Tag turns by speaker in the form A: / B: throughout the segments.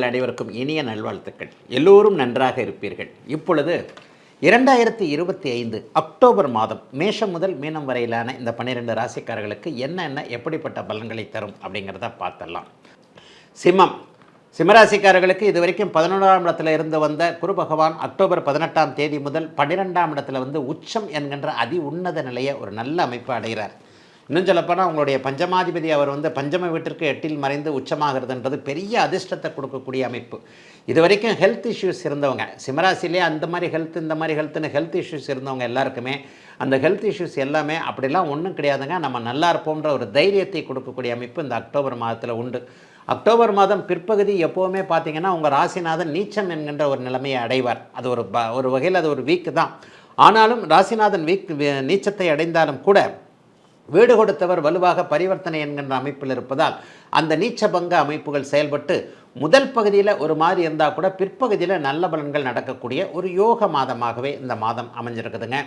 A: உங்கள் அனைவருக்கும் இனிய நல்வாழ்த்துக்கள். எல்லோரும் நன்றாக இருப்பீர்கள். இப்பொழுது 2025 அக்டோபர் மாதம் மேஷம் முதல் மீனம் வரையிலான இந்த 12 ராசிக்காரர்களுக்கு என்னென்ன எப்படிப்பட்ட பலன்களை தரும் அப்படிங்கிறத பார்த்துடலாம். சிம்மராசிக்காரர்களுக்கு இது வரைக்கும் 11ஆம் இடத்துல இருந்து வந்த குரு பகவான் அக்டோபர் 18ஆம் தேதி முதல் 12ஆம் இடத்துல வந்து உச்சம் என்கின்ற அதி உன்னத நிலையை ஒரு நல்ல அமைப்பு அடைகிறார். இன்னும் சொல்லப்போனால் உங்களுடைய பஞ்சமாதிபதி அவர் வந்து பஞ்சம வீட்டிற்கு 8இல் மறைந்து உச்சமாகிறதுன்றது பெரிய அதிர்ஷ்டத்தை கொடுக்கக்கூடிய அமைப்பு. இது வரைக்கும் ஹெல்த் இஷ்யூஸ் இருந்தவங்க, சிம்மராசிலே அந்த மாதிரி ஹெல்த் இந்த மாதிரி ஹெல்த் இஷ்யூஸ் இருந்தவங்க எல்லாருக்குமே அந்த ஹெல்த் இஷ்யூஸ் எல்லாமே அப்படிலாம் ஒன்றும் கிடையாதுங்க. நம்ம நல்லா இருப்போம்ன்ற ஒரு தைரியத்தை கொடுக்கக்கூடிய அமைப்பு இந்த அக்டோபர் மாதத்தில் உண்டு. அக்டோபர் மாதம் பிற்பகுதி எப்போவுமே பார்த்தீங்கன்னா உங்கள் ராசிநாதன் நீச்சம் என்கின்ற ஒரு நிலைமையை அடைவார். அது ஒரு வகையில் அது ஒரு வீக்கு தான். ஆனாலும் ராசிநாதன் நீச்சத்தை அடைந்தாலும் கூட வீடு கொடுத்தவர் வலுவாக பரிவர்த்தனை என்கின்ற அமைப்பில் இருப்பதால் அந்த நீச்சபங்க அமைப்புகள் செயல்பட்டு முதல் பகுதியில் ஒரு மாதிரி இருந்தால் கூட பிற்பகுதியில் நல்ல பலன்கள் நடக்கக்கூடிய ஒரு யோக மாதமாகவே இந்த மாதம் அமைஞ்சிருக்குதுங்க.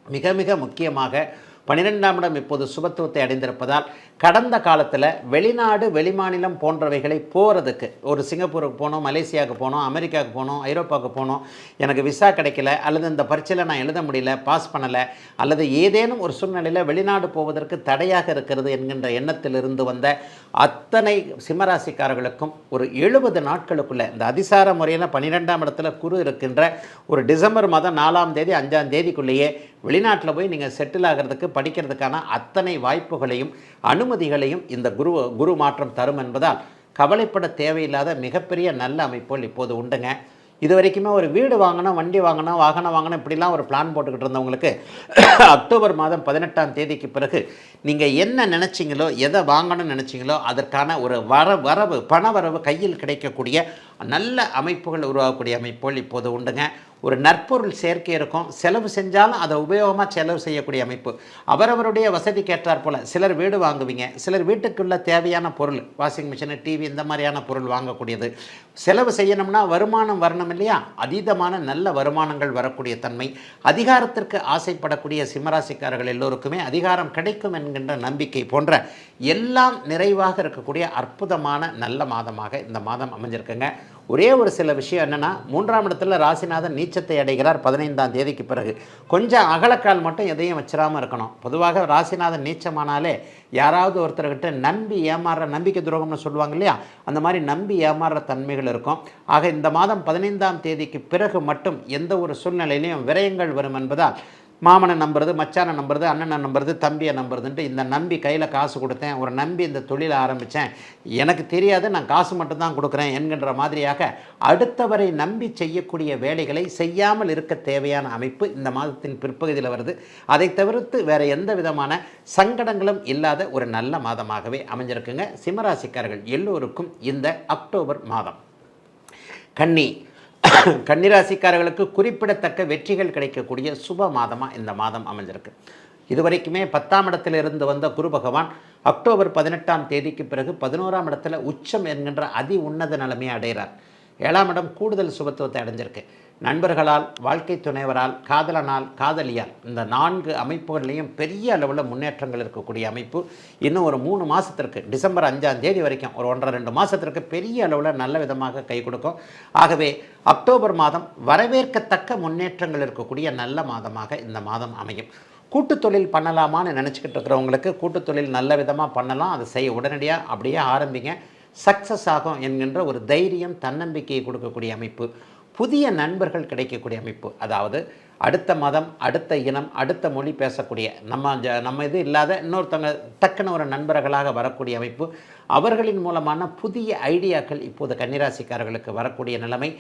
A: மிக மிக முக்கியமாக 12ஆம் இடம் இப்போது சுபத்துவத்தை அடைந்திருப்பதால் கடந்த காலத்தில் வெளிநாடு வெளிமாநிலம் போன்றவைகளை போகிறதுக்கு ஒரு சிங்கப்பூருக்கு போனோம், மலேசியாவுக்கு போனோம், அமெரிக்காவுக்கு போனோம், ஐரோப்பாவுக்கு போனோம், எனக்கு விசா கிடைக்கல அல்லது இந்த பரீட்சையில் நான் எழுத முடியல, பாஸ் பண்ணலை அல்லது ஏதேனும் ஒரு சூழ்நிலையில் வெளிநாடு போவதற்கு தடையாக இருக்கிறது என்கின்ற எண்ணத்திலிருந்து வந்த அத்தனை சிம்மராசிக்காரர்களுக்கும் ஒரு 70 நாட்களுக்குள்ளே இந்த அதிசார முறையில் 12ஆம் இடத்துல குரு இருக்கின்ற ஒரு டிசம்பர் மாதம் 4ஆம் தேதி 5ஆம் தேதிக்குள்ளேயே வெளிநாட்டில் போய் நீங்கள் செட்டில் ஆகிறதுக்கு படிக்கிறதுக்கான அத்தனை வாய்ப்புகளையும் அனுமதிகளையும் இந்த குரு மாற்றம் தரும் என்பதால் கவலைப்பட தேவையில்லாத மிகப்பெரிய நல்ல அமைப்புகள் இப்போது உண்டுங்க. இது வரைக்குமே ஒரு வீடு வாங்கணும், வண்டி வாங்கணும், வாகனம் வாங்கணும் இப்படிலாம் ஒரு பிளான் போட்டுக்கிட்டு இருந்தவங்களுக்கு அக்டோபர் மாதம் 18ஆம் தேதிக்கு பிறகு நீங்கள் என்ன நினச்சிங்களோ, எதை வாங்கணும்னு நினச்சிங்களோ அதற்கான ஒரு பண வரவு கையில் கிடைக்கக்கூடிய நல்ல அமைப்புகள் உருவாகக்கூடிய அமைப்புகள் இப்போது உண்டுங்க. ஒரு நற்பொருள் சேர்க்கை இருக்கும். செலவு செஞ்சாலும் அதை உபயோகமாக செலவு செய்யக்கூடிய அமைப்பு. அவரவருடைய வசதிக்கு ஏற்றாற் போல் சிலர் வீடு வாங்குவீங்க, சிலர் வீட்டுக்குள்ள தேவையான பொருள் வாஷிங் மிஷினு, டிவி இந்த மாதிரியான பொருள் வாங்கக்கூடியது. செலவு செய்யணும்னா வருமானம் வரணும் இல்லையா? அதீதமான நல்ல வருமானங்கள் வரக்கூடிய தன்மை. அதிகாரத்திற்கு ஆசைப்படக்கூடிய சிம்மராசிக்காரர்கள் எல்லோருக்குமே அதிகாரம் கிடைக்கும் என்கின்ற நம்பிக்கை போன்ற எல்லாம் நிறைவாக இருக்கக்கூடிய அற்புதமான நல்ல மாதமாக இந்த மாதம் அமைஞ்சிருக்குங்க. ஒரே ஒரு சில விஷயம் என்னென்னா, 3ஆம் இடத்துல ராசிநாதன் நீச்சத்தை அடைகிறார் 15ஆம் தேதிக்கு பிறகு. கொஞ்சம் அகலக்கால் மட்டும் எதையும் வச்சிடாமல் இருக்கணும். பொதுவாக ராசிநாதன் நீச்சமானாலே யாராவது ஒருத்தர்கிட்ட நம்பி ஏமாறுற, நம்பிக்கை துரோகம்னு சொல்லுவாங்க இல்லையா, அந்த மாதிரி நம்பி ஏமாறுற தன்மைகள் இருக்கும். ஆக இந்த மாதம் 15ஆம் தேதிக்கு பிறகு மட்டும் எந்த ஒரு சூழ்நிலையிலையும் விரயங்கள் வரும் என்பதால் மாமனை நம்புறது, மச்சானை நம்புறது, அண்ணனை நம்புறது, தம்பியை நம்புறதுன்ட்டு இந்த நம்பி கையில் காசு கொடுத்தேன், ஒரு நம்பி இந்த தொழிலை ஆரம்பித்தேன், எனக்கு தெரியாது, நான் காசு மட்டும்தான் கொடுக்குறேன் என்கின்ற மாதிரியாக அடுத்தவரை நம்பி செய்யக்கூடிய வேலைகளை செய்யாமல் இருக்க தேவையான அமைப்பு இந்த மாதத்தின் பிற்பகுதியில் வருது. அதை தவிர்த்து வேறு எந்த விதமான சங்கடங்களும் இல்லாத ஒரு நல்ல மாதமாகவே அமைஞ்சிருக்குங்க. சிம்மராசிக்காரர்கள் எல்லோருக்கும் இந்த அக்டோபர் மாதம். கன்னிராசிக்காரர்களுக்கு குறிப்பிடத்தக்க வெற்றிகள் கிடைக்கக்கூடிய சுப மாதமாக இந்த மாதம் அமைஞ்சிருக்கு. இதுவரைக்குமே 10ஆம் இடத்துல இருந்து வந்த குரு பகவான் அக்டோபர் 18ஆம் தேதிக்கு பிறகு 11ஆம் இடத்துல உச்சம் என்கின்ற அதி உன்னத நிலைமையை அடைகிறார். 7ஆம் இடம் கூடுதல் சுபத்துவத்தை அடைஞ்சிருக்கு. நண்பர்களால், வாழ்க்கை துணைவரால், காதலனால், காதலியால் இந்த 4 அமைப்புகள்லேயும் பெரிய அளவில் முன்னேற்றங்கள் இருக்கக்கூடிய அமைப்பு. இன்னும் ஒரு 3 மாதத்திற்கு டிசம்பர் 5ஆம் தேதி வரைக்கும் ஒரு 1.5-2 மாதத்திற்கு பெரிய அளவில் நல்ல விதமாக கை கொடுக்கும். ஆகவே அக்டோபர் மாதம் வரவேற்கத்தக்க முன்னேற்றங்கள் இருக்கக்கூடிய நல்ல மாதமாக இந்த மாதம் அமையும். கூட்டுத் தொழில் பண்ணலாமான்னு நினச்சிக்கிட்டு இருக்கிறவங்களுக்கு கூட்டுத் தொழில் நல்ல விதமாக பண்ணலாம். அதை செய்ய உடனடியாக அப்படியே ஆரம்பிங்க, சக்ஸஸ் ஆகும் என்கின்ற ஒரு தைரியம், தன்னம்பிக்கையை கொடுக்கக்கூடிய அமைப்பு. புதிய நண்பர்கள் கிடைக்கக்கூடிய அமைப்பு. அதாவது அடுத்த மதம், அடுத்த இனம், அடுத்த மொழி பேசக்கூடிய நம்ம இது இல்லாத இன்னொருத்தவங்க டக்குன்னு ஒரு நண்பர்களாக வரக்கூடிய அமைப்பு. அவர்களின் மூலமான புதிய ஐடியாக்கள் இப்போது கன்னிராசிக்காரர்களுக்கு வரக்கூடிய நிலைமை.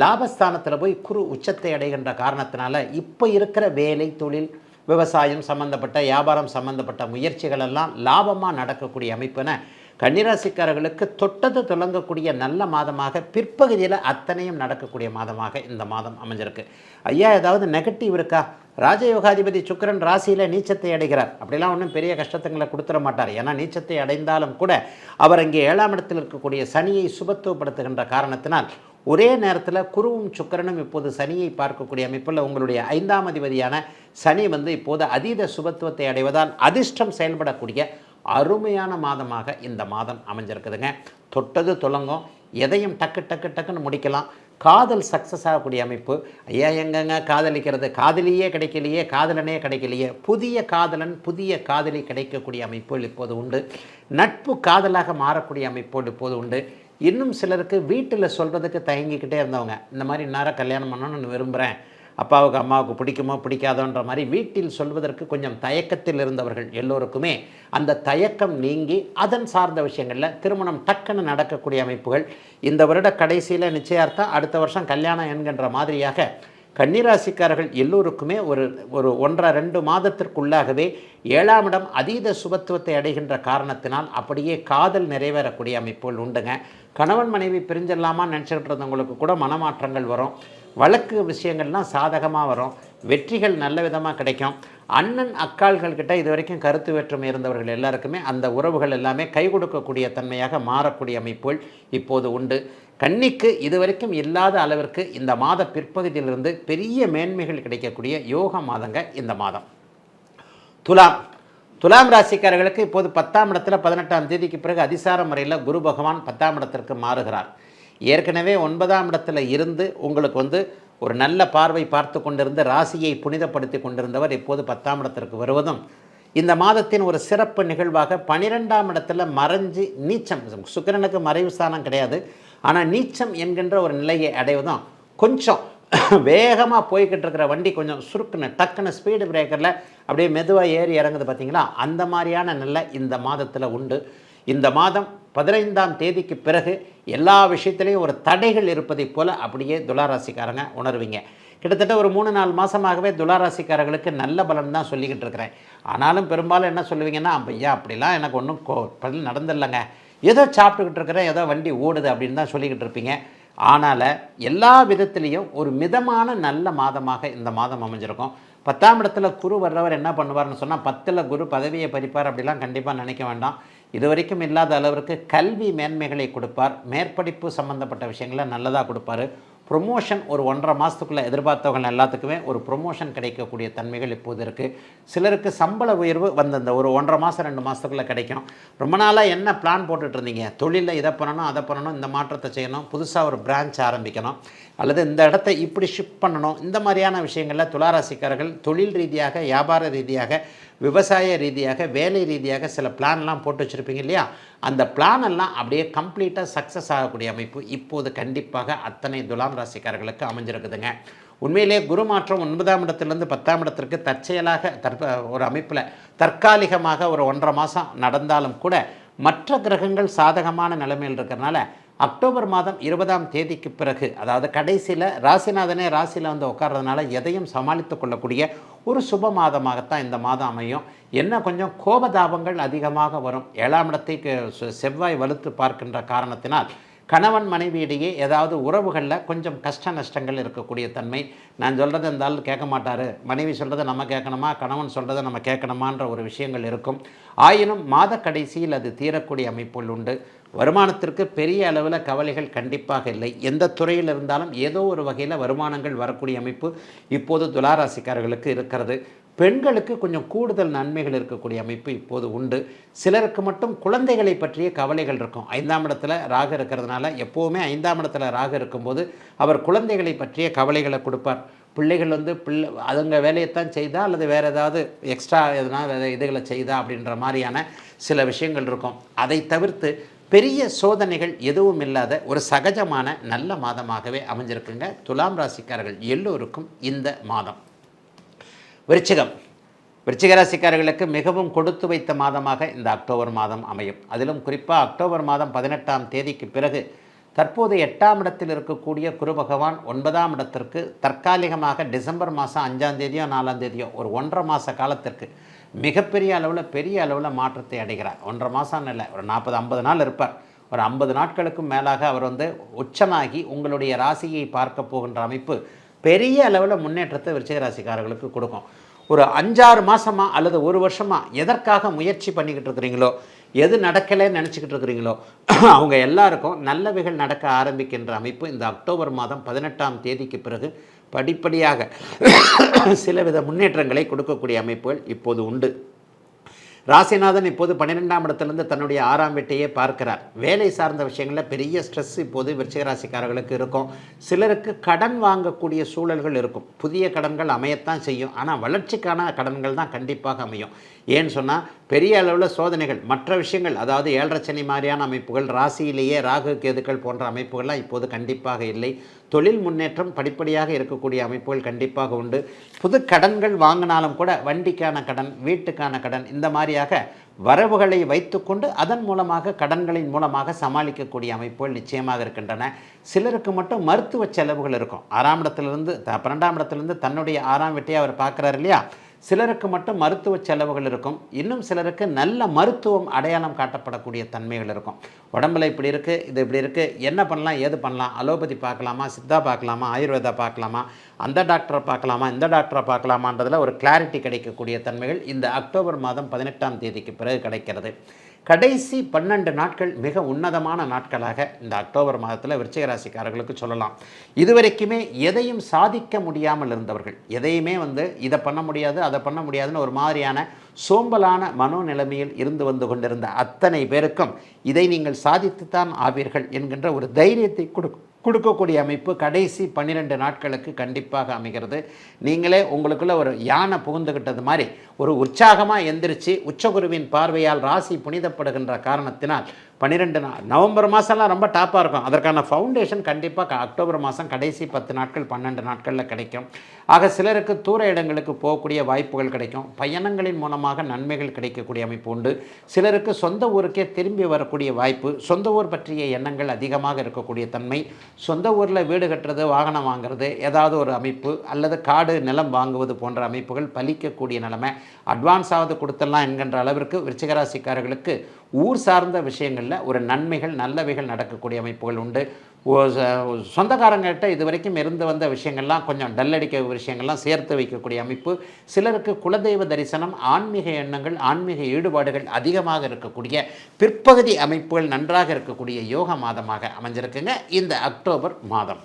A: லாபஸ்தானத்தில் போய் குரு உச்சத்தை அடைகின்ற காரணத்தினால இப்போ இருக்கிற வேலை, தொழில், விவசாயம் சம்பந்தப்பட்ட, வியாபாரம் சம்பந்தப்பட்ட முயற்சிகள் எல்லாம் லாபமாக நடக்கக்கூடிய அமைப்புன கன்னிராசிக்காரர்களுக்கு தொட்டது தொடங்கக்கூடிய நல்ல மாதமாக பிற்பகுதியில் அத்தனையும் நடக்கக்கூடிய மாதமாக இந்த மாதம் அமைஞ்சிருக்கு. ஐயா, ஏதாவது நெகட்டிவ் இருக்கா? ராஜயோகாதிபதி சுக்கிரன் ராசியில் நீச்சத்தை அடைகிறார். அப்படிலாம் ஒன்றும் பெரிய கஷ்டத்துங்களை கொடுத்துட மாட்டார். ஏன்னா நீச்சத்தை அடைந்தாலும் கூட அவர் அங்கே 7ஆம் இடத்தில் இருக்கக்கூடிய சனியை சுபத்துவப்படுத்துகின்ற காரணத்தினால் ஒரே நேரத்தில் குருவும் சுக்கிரனும் இப்போது சனியை பார்க்கக்கூடிய அமைப்பில் உங்களுடைய 5ஆம் அதிபதியான சனி வந்து இப்போது அதீத சுபத்துவத்தை அடைவதால் அதிர்ஷ்டம் செயல்படக்கூடிய அருமையான மாதமாக இந்த மாதம் அமைஞ்சிருக்குதுங்க. தொட்டது தொடங்கும். எதையும் டக்கு டக்கு டக்குன்னு முடிக்கலாம். காதல் சக்ஸஸ் ஆகக்கூடிய அமைப்பு. ஐயா எங்கங்க காதலிக்கிறது, காதலியே கிடைக்கலையே, காதலனே கிடைக்கலையே, புதிய காதலன் புதிய காதலி கிடைக்கக்கூடிய அமைப்புகள் இப்போது உண்டு. நட்பு காதலாக மாறக்கூடிய அமைப்புகள் இப்போது உண்டு. இன்னும் சிலருக்கு வீட்டில் சொல்கிறதுக்கு தயங்கிக்கிட்டே இருந்தவங்க, இந்த மாதிரி நேரம் கல்யாணம் பண்ணணும்னு விரும்புகிறேன், அப்பாவுக்கு அம்மாவுக்கு பிடிக்குமோ பிடிக்காதோன்ற மாதிரி வீட்டில் சொல்வதற்கு கொஞ்சம் தயக்கத்தில் இருந்தவர்கள் எல்லோருக்குமே அந்த தயக்கம் நீங்கி அதன் சார்ந்த விஷயங்களில் திருமணம் டக்குன்னு நடக்கக்கூடிய அமைப்புகள். இந்த வருட கடைசியில் நிச்சயார்த்தம், அடுத்த வருஷம் கல்யாணம் என்கின்ற மாதிரியாக கன்னிராசிக்காரர்கள் எல்லோருக்குமே ஒரு 1.5-2 மாதத்திற்குள்ளாகவே 7ஆம் இடம் அதீத சுபத்துவத்தை அடைகின்ற காரணத்தினால் அப்படியே காதல் நிறைவேறக்கூடிய அமைப்புகள் உண்டுங்க. கணவன் மனைவி பிரிஞ்சிடலாமான்னு நினச்சிக்கிட்டு இருந்தவங்களுக்கு கூட மனமாற்றங்கள் வரும். வழக்கு விஷயங்கள்லாம் சாதகமாக வரும். வெற்றிகள் நல்ல விதமாக கிடைக்கும். அண்ணன் அக்காள்கள்கிட்ட இது வரைக்கும் கருத்து வேற்றுமை இருந்தவர்கள் எல்லாருக்குமே அந்த உறவுகள் எல்லாமே கை கொடுக்கக்கூடிய தன்மையாக மாறக்கூடிய அமைப்புகள் இப்போது உண்டு. கன்னிக்கு இதுவரைக்கும் இல்லாத அளவிற்கு இந்த மாத பிற்பகுதியிலிருந்து பெரிய மேன்மைகள் கிடைக்கக்கூடிய யோக மாதங்க இந்த மாதம். துலாம் ராசிக்காரர்களுக்கு இப்போது 10ஆம் இடத்துல 18ஆம் தேதிக்கு பிறகு அதிசார முறையில் குரு பகவான் 10ஆம் இடத்திற்கு மாறுகிறார். ஏற்கனவே 9ஆம் இடத்துல இருந்து உங்களுக்கு ஒரு நல்ல பார்வை பார்த்து கொண்டிருந்த ராசியை புனிதப்படுத்தி கொண்டிருந்தவர் இப்போது 10ஆம் இடத்திற்கு வருவதும் இந்த மாதத்தின் ஒரு சிறப்பு நிகழ்வாக 12ஆம் இடத்துல மறைஞ்சு நீச்சம், சுக்கிரனுக்கு மறைவு ஸ்தானம் கிடையாது, ஆனால் நீச்சம் என்கின்ற ஒரு நிலையை அடைவதும் கொஞ்சம் வேகமாக போய்கிட்டு இருக்கிற வண்டி கொஞ்சம் சுருக்குன்னு டக்குன்னு ஸ்பீடு பிரேக்கரில் அப்படியே மெதுவாக ஏறி இறங்குது பார்த்தீங்களா, அந்த மாதிரியான நிலை இந்த மாதத்தில் உண்டு. இந்த மாதம் 15ஆம் தேதிக்கு பிறகு எல்லா விஷயத்துலேயும் ஒரு தடைகள் இருப்பதைப் போல் அப்படியே துளாராசிக்காரங்க உணர்வீங்க. கிட்டத்தட்ட ஒரு 3-4 மாதமாகவே துளாராசிக்காரர்களுக்கு நல்ல பலன் தான் சொல்லிக்கிட்டு இருக்கிறேன். ஆனாலும் பெரும்பாலும் என்ன சொல்லுவீங்கன்னா, ஐயா அப்படிலாம் எனக்கு ஒன்றும் பலன் நடந்துடலைங்க, ஏதோ சாப்பிட்டுக்கிட்டு இருக்கிறேன், ஏதோ வண்டி ஓடுது அப்படின்னு தான் சொல்லிக்கிட்டு இருப்பீங்க. ஆனால் எல்லா விதத்துலேயும் ஒரு மிதமான நல்ல மாதமாக இந்த மாதம் அமைஞ்சிருக்கும். 10ஆம் இடத்துல குரு வர்றவர் என்ன பண்ணுவார்னு சொன்னால் 10ல் குரு பதவியை பறிப்பார் அப்படிலாம் கண்டிப்பாக நினைக்க வேண்டாம். இதுவரைக்கும் இல்லாத அளவிற்கு கல்வி மேன்மைகளை கொடுப்பார். மேற்படிப்பு சம்மந்தப்பட்ட விஷயங்களை நல்லதாக கொடுப்பார். ப்ரொமோஷன் ஒரு 1.5 மாதத்துக்குள்ளே எதிர்பார்த்தவங்க எல்லாத்துக்குமே ஒரு ப்ரொமோஷன் கிடைக்கக்கூடிய தன்மைகள் இப்போது இருக்குது. சிலருக்கு சம்பள உயர்வு வந்தந்த ஒரு 1.5 மாதம் 2 மாதத்துக்குள்ளே கிடைக்கும். ரொம்ப நாளாக என்ன பிளான் போட்டுட்டு இருந்தீங்க, தொழிலில் இதை பண்ணணும் அதை பண்ணணும், இந்த மாற்றத்தை செய்யணும், புதுசாக ஒரு பிரான்ச் ஆரம்பிக்கணும், அல்லது இந்த இடத்த இப்படி ஷிஃப்ட் பண்ணணும், இந்த மாதிரியான விஷயங்களில் துளாராசிக்காரர்கள் தொழில் ரீதியாக, வியாபார ரீதியாக, விவசாய ரீதியாக, வேலை ரீதியாக சில பிளான்லாம் போட்டு வச்சுருப்பீங்க இல்லையா, அந்த பிளான் எல்லாம் அப்படியே கம்ப்ளீட்டாக சக்ஸஸ் ஆகக்கூடிய அமைப்பு இப்போது கண்டிப்பாக அத்தனை துலாம் ராசிக்காரர்களுக்கு அமைஞ்சிருக்குதுங்க. உண்மையிலே குரு மாற்றம் 9ஆம் இடத்துலேருந்து 10ஆம் இடத்திற்கு தற்செயலாக ஒரு அமைப்பில் தற்காலிகமாக ஒரு 1.5 மாதம் நடந்தாலும் கூட மற்ற கிரகங்கள் சாதகமான நிலைமையில் இருக்கிறனால அக்டோபர் மாதம் 20ஆம் தேதிக்கு பிறகு, அதாவது கடைசியில் ராசிநாதனே ராசியில் உட்கார்றதுனால எதையும் சமாளித்து கொள்ளக்கூடிய ஒரு சுப மாதமாகத்தான் இந்த மாதம் அமையும். என்ன கொஞ்சம் கோபதாபங்கள் அதிகமாக வரும். 7ஆம் இடத்தை செவ்வாய் வலுத்து பார்க்கின்ற காரணத்தினால் கணவன் மனைவியிடையே ஏதாவது உறவுகளில் கொஞ்சம் கஷ்ட நஷ்டங்கள் இருக்கக்கூடிய தன்மை. நான் சொல்கிறத இந்த ஆள் கேட்க மாட்டார், மனைவி சொல்கிறத நம்ம கேட்கணுமா, கணவன் சொல்கிறத நம்ம கேட்கணுமான்ற ஒரு விஷயங்கள் இருக்கும். ஆயினும் மாத கடைசியில் அது தீரக்கூடிய அமைப்புகள் உண்டு. வருமானத்திற்கு பெரிய அளவில் கவலைகள் கண்டிப்பாக இல்லை. எந்த துறையில் இருந்தாலும் ஏதோ ஒரு வகையில் வருமானங்கள் வரக்கூடிய அமைப்பு இப்போது துளாராசிக்காரர்களுக்கு இருக்கிறது. பெண்களுக்கு கொஞ்சம் கூடுதல் நன்மைகள் இருக்கக்கூடிய அமைப்பு இப்போது உண்டு. சிலருக்கு மட்டும் குழந்தைகளை பற்றிய கவலைகள் இருக்கும். 5ஆம் இடத்துல ராகு இருக்கிறதுனால எப்போவுமே 5ஆம் இடத்துல ராகு இருக்கும்போது அவர் குழந்தைகளை பற்றிய கவலைகளை கொடுப்பார். பிள்ளைகள் அதுங்க வேலையைத்தான் செய்தா அல்லது வேறு ஏதாவது எக்ஸ்ட்ரா எதுனா இதுகளை செய்தா அப்படின்ற மாதிரியான சில விஷயங்கள் இருக்கும். அதை தவிர்த்து பெரிய சோதனைகள் எதுவும் இல்லாத ஒரு சகஜமான நல்ல மாதமாகவே அமைஞ்சிருக்குங்க துலாம் ராசிக்காரர்கள் எல்லோருக்கும் இந்த மாதம். விருச்சிக ராசிக்காரர்களுக்கு மிகவும் கொடுத்து வைத்த மாதமாக இந்த அக்டோபர் மாதம் அமையும். அதிலும் குறிப்பாக அக்டோபர் மாதம் 18ஆம் தேதிக்கு பிறகு தற்போது 8ஆம் இடத்தில் இருக்கக்கூடிய குரு பகவான் 9ஆம் இடத்திற்கு தற்காலிகமாக டிசம்பர் மாதம் 5ஆம் தேதியோ 4ஆம் தேதியோ ஒரு 1.5 மாத காலத்திற்கு மிகப்பெரிய அளவில் பெரிய அளவில் மாற்றத்தை அடைகிறார். 1.5 மாதம் இல்லை, ஒரு 40-50 நாள் இருப்பார். ஒரு 50 நாட்களுக்கும் மேலாக அவர் உச்சமாகி உங்களுடைய ராசியை பார்க்க போகின்ற அமைப்பு பெரிய அளவில் முன்னேற்றத்தை விருச்சிக ராசிக்காரர்களுக்கு கொடுக்கும். ஒரு 5-6 மாதமாக அல்லது ஒரு வருஷமாக எதற்காக முயற்சி பண்ணிக்கிட்டு இருக்கிறீங்களோ, எது நடக்கலைன்னு நினச்சிக்கிட்டு இருக்கிறீங்களோ அவங்க எல்லாருக்கும் நல்லவைகள் நடக்க ஆரம்பிக்கின்ற அமைப்பு இந்த அக்டோபர் மாதம் 18ஆம் தேதிக்கு பிறகு படிப்படியாக சிலவித முன்னேற்றங்களை கொடுக்கக்கூடிய அமைப்புகள் இப்போது உண்டு. ராசிநாதன் இப்போது 12ஆம் இடத்திலிருந்து தன்னுடைய 6ஆம் வீட்டையே பார்க்கிறார். வேலை சார்ந்த விஷயங்களில் பெரிய ஸ்ட்ரெஸ் இப்போது விருச்சிக ராசிக்காரர்களுக்கு இருக்கும். சிலருக்கு கடன் வாங்கக்கூடிய சூழல்கள் இருக்கும். புதிய கடன்கள் அமையத்தான் செய்யும், ஆனால் வளர்ச்சிக்கான கடன்கள் தான் கண்டிப்பாக அமையும். ஏன்னு சொன்னால் பெரிய அளவில் சோதனைகள், மற்ற விஷயங்கள், அதாவது 7.5 சனி மாதிரியான அமைப்புகள், ராசியிலேயே ராகு கேதுக்கள் போன்ற அமைப்புகள்லாம் இப்போது கண்டிப்பாக இல்லை. தொழில் முன்னேற்றம் படிப்படியாக இருக்கக்கூடிய அமைப்புகள் கண்டிப்பாக உண்டு. புது கடன்கள் வாங்கினாலும் கூட வண்டிக்கான கடன், வீட்டுக்கான கடன், இந்த மாதிரியாக வரவுகளை வைத்துக்கொண்டு அதன் மூலமாக கடன்களின் மூலமாக சமாளிக்கக்கூடிய அமைப்புகள் நிச்சயமாக இருக்கின்றன. சிலருக்கு மட்டும் மருத்துவ செலவுகள் இருக்கும். 6ஆம் இடத்திலிருந்து 12ஆம் இடத்திலிருந்து தன்னுடைய 6ஆம் வீட்டையை அவர் பார்க்குறாரு இல்லையா, சிலருக்கு மட்டும் மருத்துவ செலவுகள் இருக்கும். இன்னும் சிலருக்கு நல்ல மருத்துவம் அடையாளம் காட்டப்படக்கூடிய தன்மைகள் இருக்கும். உடம்புல இப்படி இருக்குது, இது இப்படி இருக்குது, என்ன பண்ணலாம், ஏது பண்ணலாம், அலோபதி பார்க்கலாமா, சித்தா பார்க்கலாமா, ஆயுர்வேதா பார்க்கலாமா, அந்த டாக்டரை பார்க்கலாமா, இந்த டாக்டரை பார்க்கலாமான்றதில் ஒரு கிளாரிட்டி கிடைக்கக்கூடிய தன்மைகள் இந்த அக்டோபர் மாதம் 18ஆம் தேதிக்கு பிறகு கிடைக்கிறது. கடைசி 12 நாட்கள் மிக உன்னதமான நாட்களாக இந்த அக்டோபர் மாதத்தில் விருச்சிக ராசிக்காரர்களுக்கு சொல்லலாம். இதுவரைக்குமே எதையும் சாதிக்க முடியாமல் இருந்தவர்கள், எதையுமே இதை பண்ண முடியாது, அதை பண்ண முடியாதுன்னு ஒரு மாதிரியான சோம்பலான மனோநிலைமையில் இருந்து வந்து கொண்டிருந்த அத்தனை பேருக்கும் இதை நீங்கள் சாதித்துத்தான் ஆவீர்கள் என்கின்ற ஒரு தைரியத்தை கொடுக்கக்கூடிய அமைப்பு கடைசி 12 நாட்களுக்கு கண்டிப்பாக அமைகிறது. நீங்களே உங்களுக்குள்ள ஒரு யானை புகுந்துக்கிட்டது மாதிரி ஒரு உற்சாகமாக எந்திரிச்சு உச்சகுருவின் பார்வையால் ராசி புனிதப்படுகின்ற காரணத்தினால் 12 நவம்பர் மாதம்லாம் ரொம்ப டாப்பாக இருக்கும். அதற்கான ஃபவுண்டேஷன் கண்டிப்பாக அக்டோபர் மாதம் கடைசி 10 நாட்கள் 12 நாட்களில் கிடைக்கும். ஆக சிலருக்கு தூர இடங்களுக்கு போகக்கூடிய வாய்ப்புகள் கிடைக்கும். பயணங்களின் மூலமாக நன்மைகள் கிடைக்கக்கூடிய அமைப்பு உண்டு. சிலருக்கு சொந்த ஊருக்கே திரும்பி வரக்கூடிய வாய்ப்பு, சொந்த ஊர் பற்றிய எண்ணங்கள் அதிகமாக இருக்கக்கூடிய தன்மை, சொந்த ஊரில் வீடு கட்டுறது, வாகனம் வாங்குறது, ஏதாவது ஒரு அமைப்பு அல்லது காடு நிலம் வாங்குவது போன்ற அமைப்புகள் பலிக்கக்கூடிய நிலைமை, அட்வான்ஸாவது கொடுத்துடலாம் என்கின்ற அளவிற்கு விருச்சிகராசிக்காரர்களுக்கு ஊர் சார்ந்த விஷயங்களில் ஒரு நன்மைகள் நல்லவைகள் நடக்கக்கூடிய அமைப்புகள் உண்டு. சொந்தக்காரங்கிட்ட இது வரைக்கும் இருந்து வந்த விஷயங்கள்லாம் கொஞ்சம் டல்லடிக்க விஷயங்கள்லாம் சேர்த்து வைக்கக்கூடிய அமைப்பு. சிலருக்கு குலதெய்வ தரிசனம், ஆன்மீக எண்ணங்கள், ஆன்மீக ஈடுபாடுகள் அதிகமாக இருக்கக்கூடிய பிற்பகுதி அமைப்புகள் நன்றாக இருக்கக்கூடிய யோக மாதமாக அமைஞ்சிருக்குங்க இந்த அக்டோபர் மாதம்.